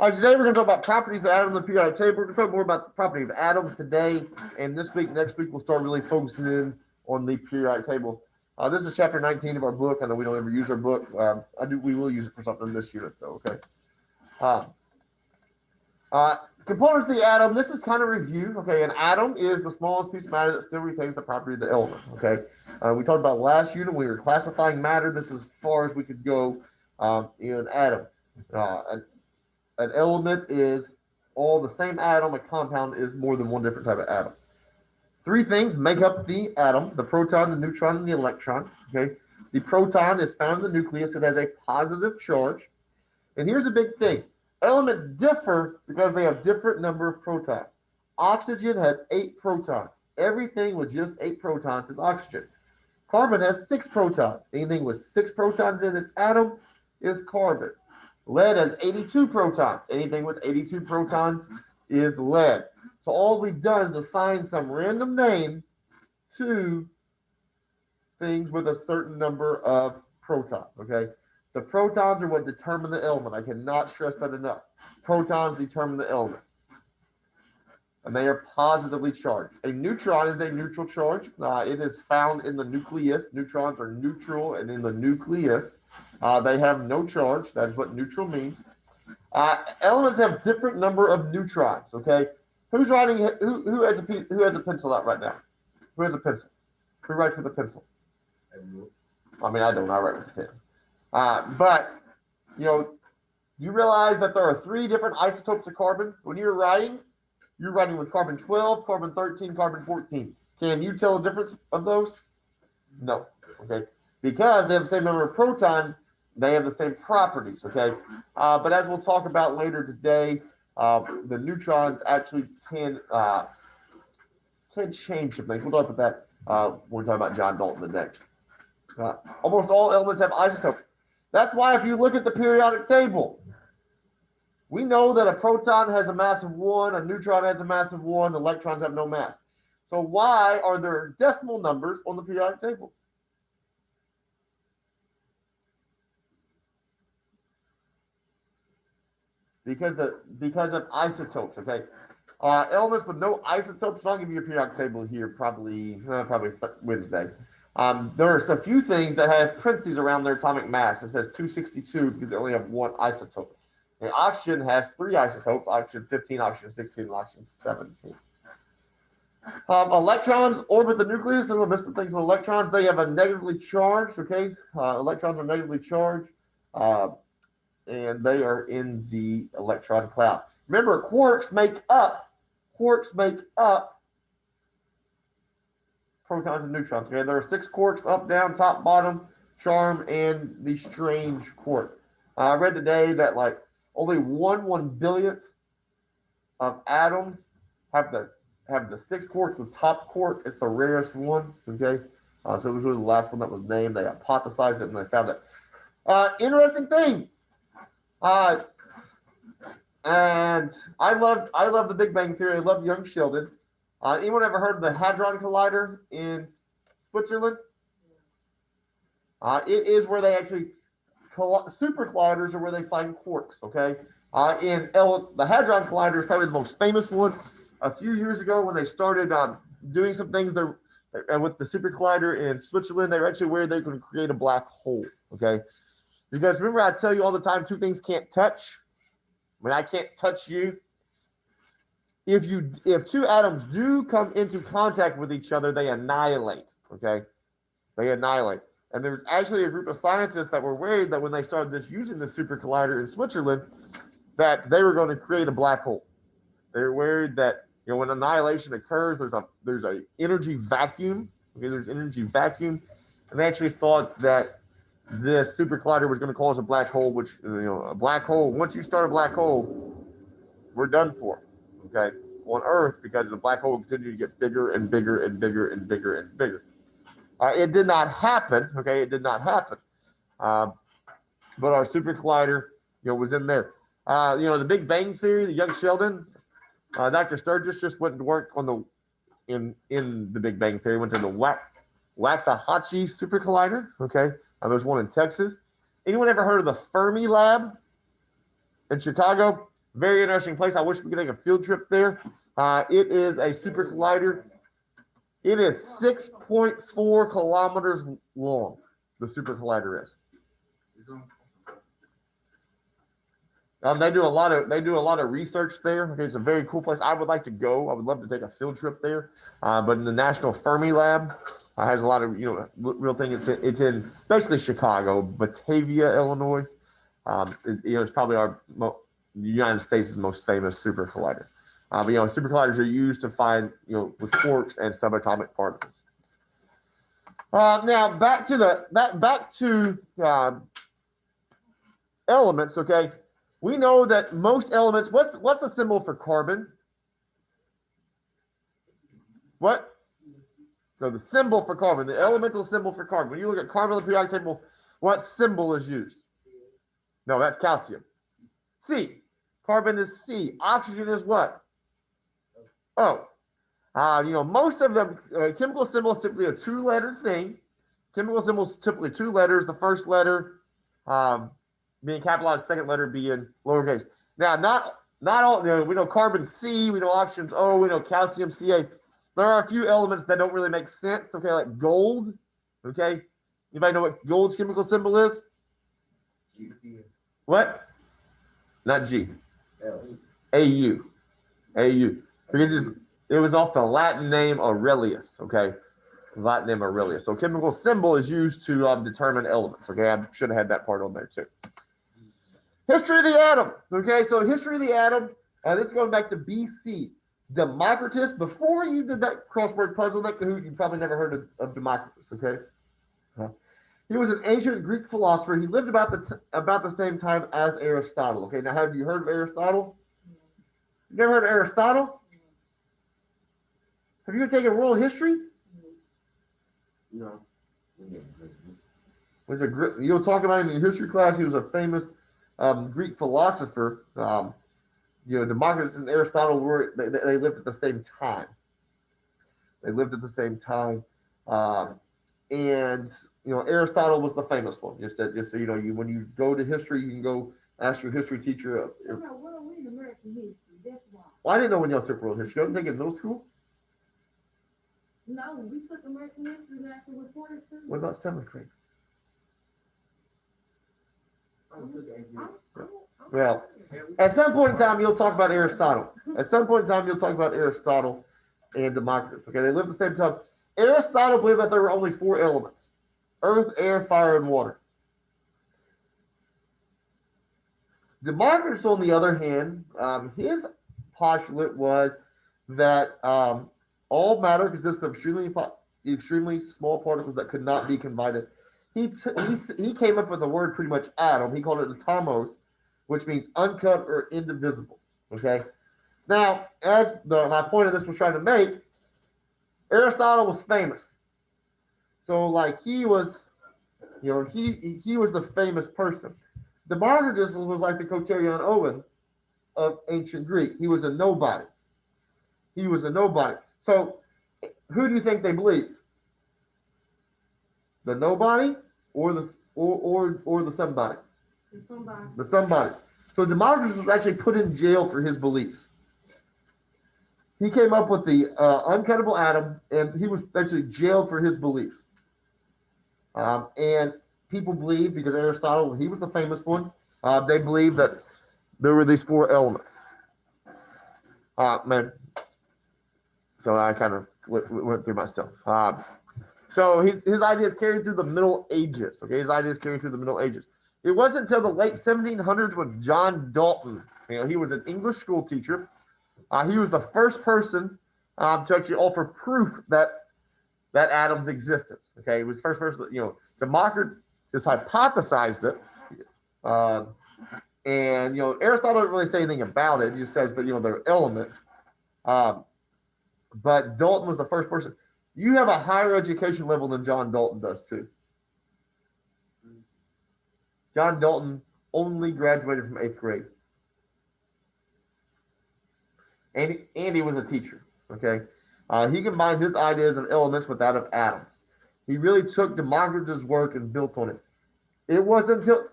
All right, today we're going to talk about properties of atoms on the periodic table. We're going to talk more about the property of atoms today, and this week, next week, we'll start really focusing in on the periodic table. This is chapter 19 of our book. I know we don't ever use our book. We will use it for something this unit, though. Okay. Uh, Components of the atom. This is kind of review. Okay, an atom is the smallest piece of matter that still retains the property of the element. Okay, we talked about last unit. We were classifying matter. This is as far as we could go in an atom. An element is all the same atom. A compound is more than one different type of atom. Three things make up the atom: the proton, the neutron, and the electron. Okay, the proton is found in the nucleus. It has a positive charge. And here's a big thing. Elements differ because they have different number of protons. Oxygen has 8 protons. Everything with just 8 protons is oxygen. Carbon has 6 protons. Anything with 6 protons in its atom is carbon. Lead has 82 protons. Anything with 82 protons is lead. So all we've done is assign some random name to things with a certain number of protons, okay? The protons are what determine the element. I cannot stress that enough. Protons determine the element. And they are positively charged. A neutron is a neutral charge. It is found in the nucleus. Neutrons are neutral, and in the nucleus, they have no charge. That is what neutral means. Elements have different number of neutrons, okay? Who's writing? Who has a pencil out right now? Who has a pencil? Who writes with a pencil? I mean, I don't. I write with a pen. But, you realize that there are 3 different isotopes of carbon. When you're writing with carbon 12, carbon 13, carbon 14. Can you tell the difference of those? No. Okay. Because they have the same number of protons, they have the same properties. Okay. But as we'll talk about later today, the neutrons actually can change some things. We'll talk about that when we talk about John Dalton today. Almost all elements have isotopes. That's why if you look at the periodic table, we know that a proton has a mass of 1, a neutron has a mass of 1, electrons have no mass. So why are there decimal numbers on the periodic table? Because of isotopes, okay? Elements with no isotopes, I'll give you a periodic table here probably Wednesday. There's a few things that have parentheses around their atomic mass. It says 262 because they only have 1 isotope. And oxygen has 3 isotopes: oxygen 15, oxygen 16, and oxygen 17. Electrons orbit the nucleus, and we'll miss some things with electrons. They have a negatively charged, okay? Electrons are negatively charged, and they are in the electron cloud. Remember, quarks make up protons and neutrons. Okay, there are 6 quarks: up, down, top, bottom, charm, and the strange quark. I read today that only 1/1 billionth of atoms have the 6 quarks. The top quark is the rarest one. Okay, so it was really the last one that was named. They hypothesized it and they found it. Interesting thing. And I love the Big Bang Theory. I love Young Sheldon. Anyone ever heard of the Hadron Collider in Switzerland? It is where they actually super colliders are where they find quarks. Okay, the Hadron Collider is probably the most famous one. A few years ago, when they started doing some things with the super collider in Switzerland, they were actually where they could create a black hole. Okay, because remember I tell you all the time, 2 things can't touch. When I can't touch you. If 2 atoms do come into contact with each other, they annihilate. Okay, they annihilate. And there's actually a group of scientists that were worried that when they started using the super collider in Switzerland, that they were going to create a black hole. They're worried that when annihilation occurs, there's a energy vacuum. Okay, there's energy vacuum, and they actually thought that this super collider was going to cause a black hole. Which a black hole. Once you start a black hole, we're done for. Okay, on Earth, because the black hole will continue to get bigger and bigger and bigger and bigger and bigger. It did not happen. Okay, it did not happen. But our super collider, was in there. The Big Bang Theory, the Young Sheldon, Dr. Sturgis just went to work on in the Big Bang Theory. Went to the Waxahachie super collider. Okay, there's one in Texas. Anyone ever heard of the Fermi Lab in Chicago? Very interesting place. I wish we could take a field trip there. It is a super collider. It is 6.4 kilometers long. The super collider is. They do a lot of research there. Okay, it's a very cool place. I would like to go. I would love to take a field trip there. But in the National Fermi Lab has a lot of real thing. It's in basically Chicago, Batavia, Illinois. It's probably the United States' most famous super collider. But super colliders are used to find with quarks and subatomic particles. Now back to elements. Okay. We know that most elements, what's the symbol for carbon? What? No, the symbol for carbon, the elemental symbol for carbon. When you look at carbon on the periodic table, what symbol is used? No, that's calcium. C. Carbon is C. Oxygen is what? O. Most of them, chemical symbol is typically a two-letter thing. Chemical symbols typically two letters. The first letter being capitalized, second letter being lowercase. Now, not all. We know carbon C, we know oxygen O, we know calcium Ca. There are a few elements that don't really make sense. Okay, like gold. Okay, anybody know what gold's chemical symbol is? What? Not G. Au. Because it was off the Latin name Aurelius. Okay, Latin name Aurelius. So chemical symbol is used to determine elements. Okay, I should have had that part on there too. History of the atom. Okay, so history of the atom. This is going back to BC. Democritus. Before you did that crossword puzzle, that Kahoot, you probably never heard of Democritus. Okay, he was an ancient Greek philosopher. He lived about the same time as Aristotle. Okay, now have you heard of Aristotle? You never heard of Aristotle? Have you taken world history? No. You'll talk about him in your history class. He was a famous Greek philosopher. Democritus and Aristotle they lived at the same time. And Aristotle was the famous one. Just so when you go to history, you can go ask your history teacher. Well, I didn't know when y'all took world history. You didn't take it in middle school? No, we took American history after we started. What about seventh grade? Well, at some point in time, you'll talk about Aristotle. At some point in time, you'll talk about Aristotle and Democritus. Okay, they lived at the same time. Aristotle believed that there were only four elements: earth, air, fire, and water. Democritus, on the other hand, his postulate was that all matter consists of extremely small particles that could not be combined. He came up with a word pretty much atom. He called it atomos, which means uncut or indivisible. Okay. Now, as my point of this was trying to make, Aristotle was famous. So, like, he was the famous person. Democritus was like the Koterion Owen of ancient Greek. He was a nobody. So, who do you think they believed? The nobody or the somebody? The somebody. So Democritus was actually put in jail for his beliefs. He came up with the uncuttable atom, and he was actually jailed for his beliefs. And people believe, because Aristotle, he was the famous one, they believe that there were these four elements. So I kind of went through myself. So his ideas carried through the Middle Ages. Okay, It wasn't until the late 1700s when John Dalton, he was an English school teacher. He was the first person to actually offer proof that atoms existed. Okay, he was the first person. Democritus hypothesized it, and Aristotle didn't really say anything about it. He just says that they're elements. But Dalton was the first person. You have a higher education level than John Dalton does too. John Dalton only graduated from 8th grade. And he was a teacher. Okay. He combined his ideas of elements with that of atoms. He really took Democritus' work and built on it. It wasn't until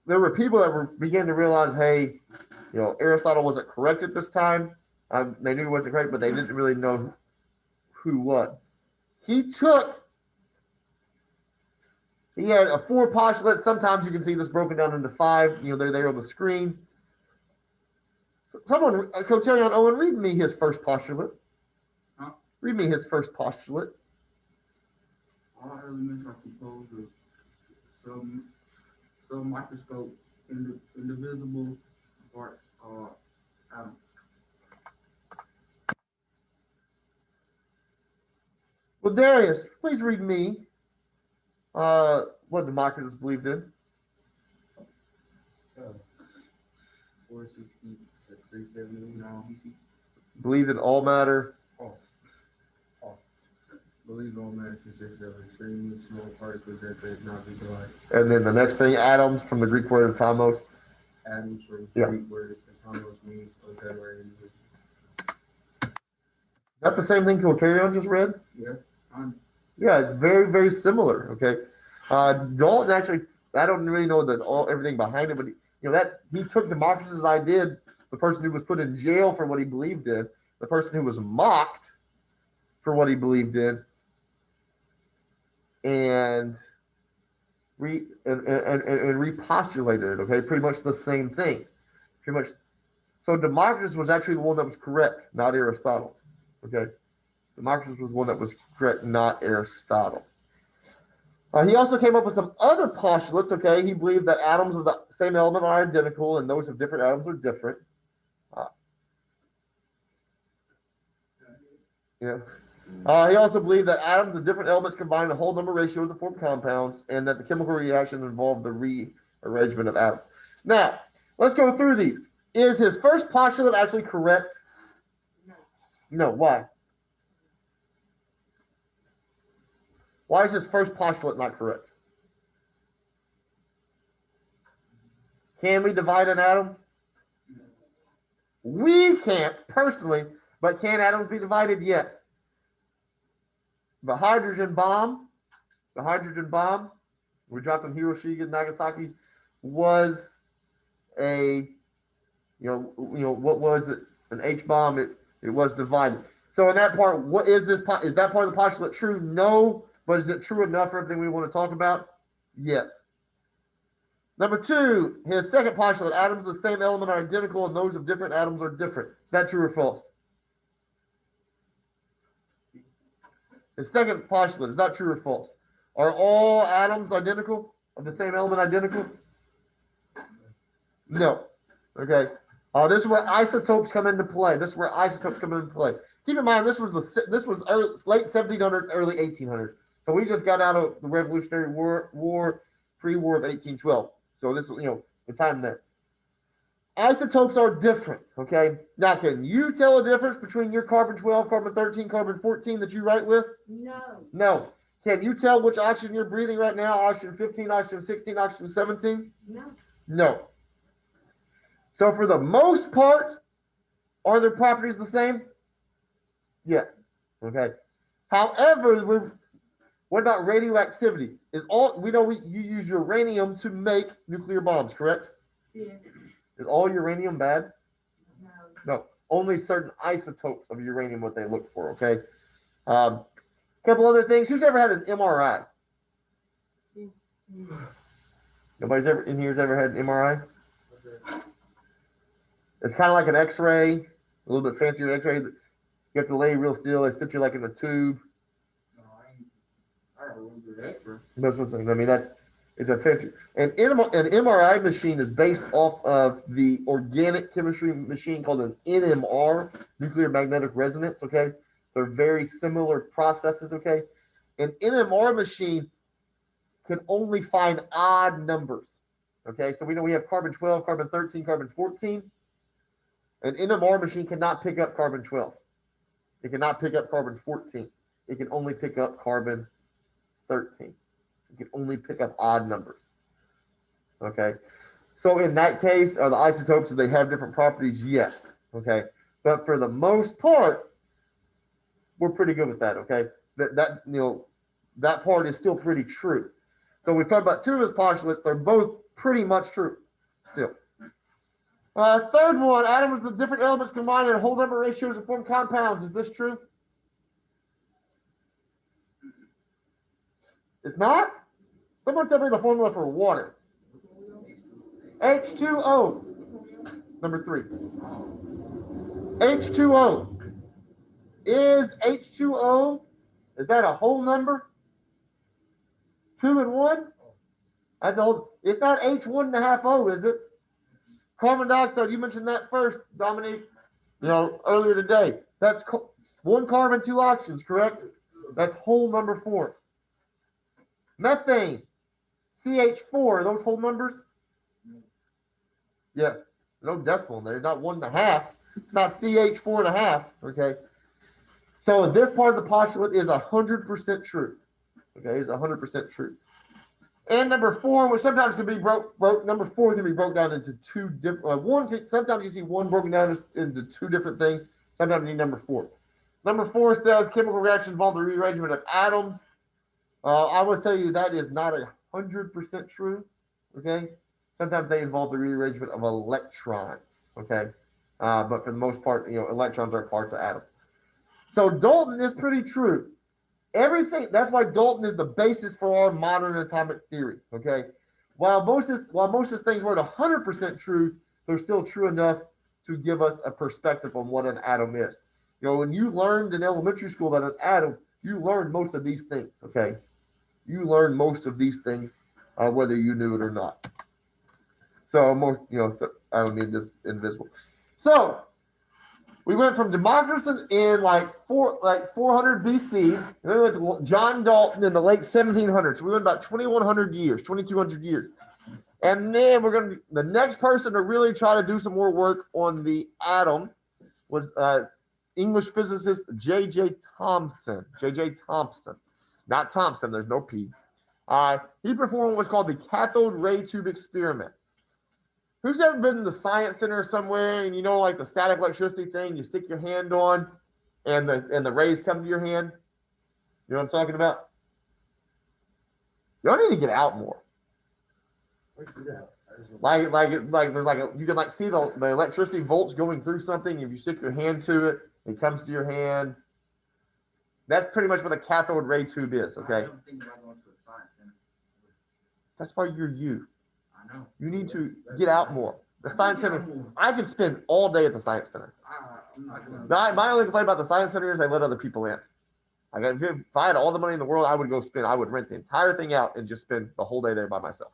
there were people that began to realize, hey, Aristotle wasn't correct at this time. They knew he wasn't correct, but they didn't really know who was. He had a 4 postulates. Sometimes you can see this broken down into 5. They're there on the screen. Someone, Coterion Owen, read me his first postulate. Huh? Read me his first postulate. All elements are composed of some microscope indivisible parts are atoms. Well, Darius, please read me what Democritus believed in. 460 to 379 BC. Believed in all matter. Believe all matter consists of extremely small particles that could not be divided. And then the next thing, atoms, from the Greek word atomos. Atoms from the Yeah. Greek word atomos means ungenerated. Is that the same thing Coterion just read? Yeah. Yeah, it's very, very similar. Okay. Dalton actually, I don't really know everything behind it, but he took Democritus' idea, the person who was put in jail for what he believed in, the person who was mocked for what he believed in, and repostulated it. Okay, pretty much the same thing. Pretty much. So Democritus was actually the one that was correct, not Aristotle. Okay, Democritus was the one that was correct, not Aristotle. He also came up with some other postulates. Okay, he believed that atoms of the same element are identical, and those of different atoms are different. Yeah. He also believed that atoms of different elements combine a whole number ratio to form compounds, and that the chemical reaction involved the rearrangement of atoms. Now, let's go through these. Is his first postulate actually correct? No. Why? Why is his first postulate not correct? Can we divide an atom? We can't personally, but can atoms be divided? Yes. The hydrogen bomb we dropped on Hiroshima and Nagasaki was what was it? An H bomb. It was divided. So in that part, what is this? Is that part of the postulate true? No, but is it true enough for everything we want to talk about? Yes. Number 2, his second postulate: atoms of the same element are identical, and those of different atoms are different. Is that true or false? His second postulate, is that true or false? Are all atoms identical, of the same element identical? No. Okay. This is where isotopes come into play. Keep in mind, this was late 1700s, early 1800s. So we just got out of the Revolutionary War, pre-war of 1812. So this is, the time then. Isotopes are different, okay? Now, can you tell a difference between your carbon-12, carbon-13, carbon-14 that you write with? No. No. Can you tell which oxygen you're breathing right now? Oxygen-15, oxygen-16, oxygen-17? No. No. So for the most part, are their properties the same? Yes. Okay. However, what about radioactivity? You use uranium to make nuclear bombs, correct? Yeah. Is all uranium bad? No. No. Only certain isotopes of uranium what they look for, okay? Couple other things. Who's ever had an MRI? Nobody's ever in here's ever had an MRI? It's kind of like an X-ray, a little bit fancier X-ray. You have to lay real still. They sit you like in a tube. That's what I mean. It's a fancy. An MRI machine is based off of the organic chemistry machine called an NMR, nuclear magnetic resonance. Okay, they're very similar processes. Okay, an NMR machine can only find odd numbers. Okay, so we know we have carbon-12, carbon-13, carbon-14. An NMR machine cannot pick up carbon-12. It cannot pick up carbon-14. It can only pick up carbon-13. It can only pick up odd numbers. Okay, so in that case, are the isotopes, do they have different properties? Yes. Okay, but for the most part, we're pretty good with that. Okay, that part is still pretty true. So we've talked about 2 of his postulates. They're both pretty much true still. Third one, atoms with different elements combined in whole number ratios to form compounds. Is this true? It's not? Someone tell me the formula for water. H2O. Number 3. H2O. Is H2O, is that a whole number? 2 and 1? That's old. It's not H1.5O, is it? Carbon dioxide, you mentioned that first, Dominique, earlier today. That's 1 carbon, 2 oxygens, correct? That's whole number 4. Methane, CH4, are those whole numbers? Yes. No decimal there, not 1.5. It's not CH4.5, okay? So this part of the postulate is 100% true. Okay, it's 100% true. And number 4, which sometimes can be number 4 can be broken down into 2 different. Sometimes you see 1 broken down into 2 different things. Sometimes you need number 4. Number 4 says chemical reactions involve the rearrangement of atoms. I will tell you that is not 100% true. Okay, sometimes they involve the rearrangement of electrons. Okay, but for the most part, electrons are parts of atoms. So Dalton is pretty true. Everything, that's why Dalton is the basis for our modern atomic theory. Okay, while most of these things weren't 100% true, they're still true enough to give us a perspective on what an atom is. When you learned in elementary school about an atom, you learned most of these things. Okay, you learned most of these things, whether you knew it or not. So most, I don't mean just invisible. So we went from Democritus in like 400 BC, and then we went to John Dalton in the late 1700s. So we went about 2100 years, 2200 years. And then the next person to really try to do some more work on the atom was English physicist J.J. Thomson. J.J. Thomson. Not Thompson, there's no P. He performed what's called the cathode ray tube experiment. Who's ever been in the science center somewhere and like the static electricity thing, you stick your hand on and the rays come to your hand? You know what I'm talking about? Y'all need to get out more. Like you can see the electricity volts going through something. If you stick your hand to it, it comes to your hand. That's pretty much what a cathode ray tube is, okay? I don't think about going to the science center. That's why you're you. I know. You need to get out more. The science center, I could spend all day at the science center. I'm not going. My only complaint about the science center is they let other people in. If I had all the money in the world, I would rent the entire thing out and just spend the whole day there by myself.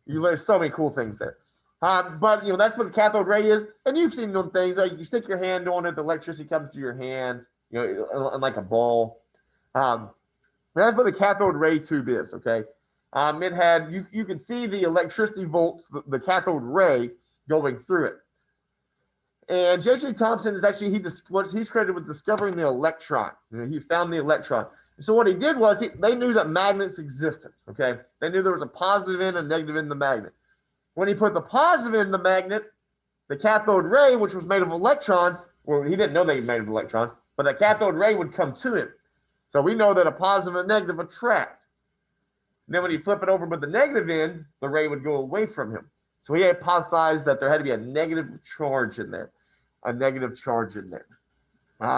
You learn so many cool things there. But that's what the cathode ray is, and you've seen them things like you stick your hand on it, the electricity comes to your hand, like a ball. That's what the cathode ray tube is. Okay, it had you can see the electricity volts, the cathode ray going through it. And J.J. Thomson is actually he's credited with discovering the electron. He found the electron. So what he did was they knew that magnets existed. Okay, they knew there was a positive end and a negative end in the magnet. When he put the positive in the magnet, the cathode ray, which was made of electrons, well, he didn't know they were made of electrons, but the cathode ray would come to him. So we know that a positive and negative attract. And then when you flip it over with the negative end, the ray would go away from him. So he hypothesized that there had to be a negative charge in there.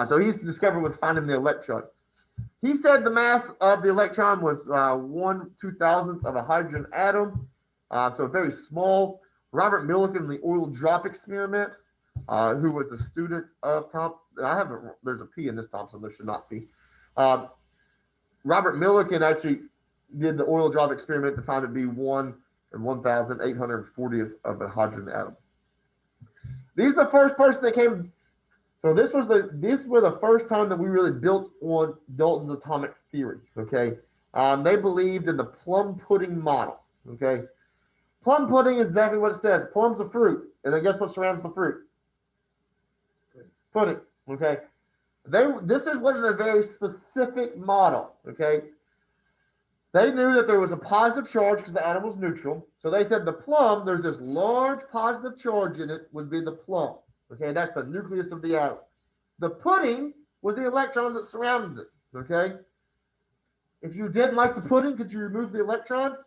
So he's discovered with finding the electron. He said the mass of the electron was 1/2000th of a hydrogen atom. So very small. Robert Millikan, the oil drop experiment, who was a student of Thomson. There's a P in this Thomson, there should not be. Robert Millikan actually did the oil drop experiment to find it to be 1/1840th of a hydrogen atom. These are the first person that came. So these were the first time that we really built on Dalton's atomic theory. Okay, they believed in the plum pudding model. Okay. Plum pudding is exactly what it says. Plum's a fruit. And then guess what surrounds the fruit? Pudding. Okay. This was a very specific model. Okay. They knew that there was a positive charge because the atom was neutral. So they said the plum, there's this large positive charge in it, would be the plum. Okay. That's the nucleus of the atom. The pudding was the electrons that surrounded it. Okay. If you didn't like the pudding, could you remove the electrons?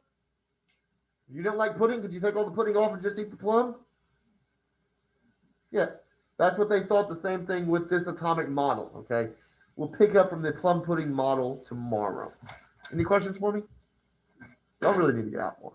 You don't like pudding? Could you take all the pudding off and just eat the plum? Yes. That's what they thought, the same thing with this atomic model, okay? We'll pick up from the plum pudding model tomorrow. Any questions for me? Y'all really need to get out more.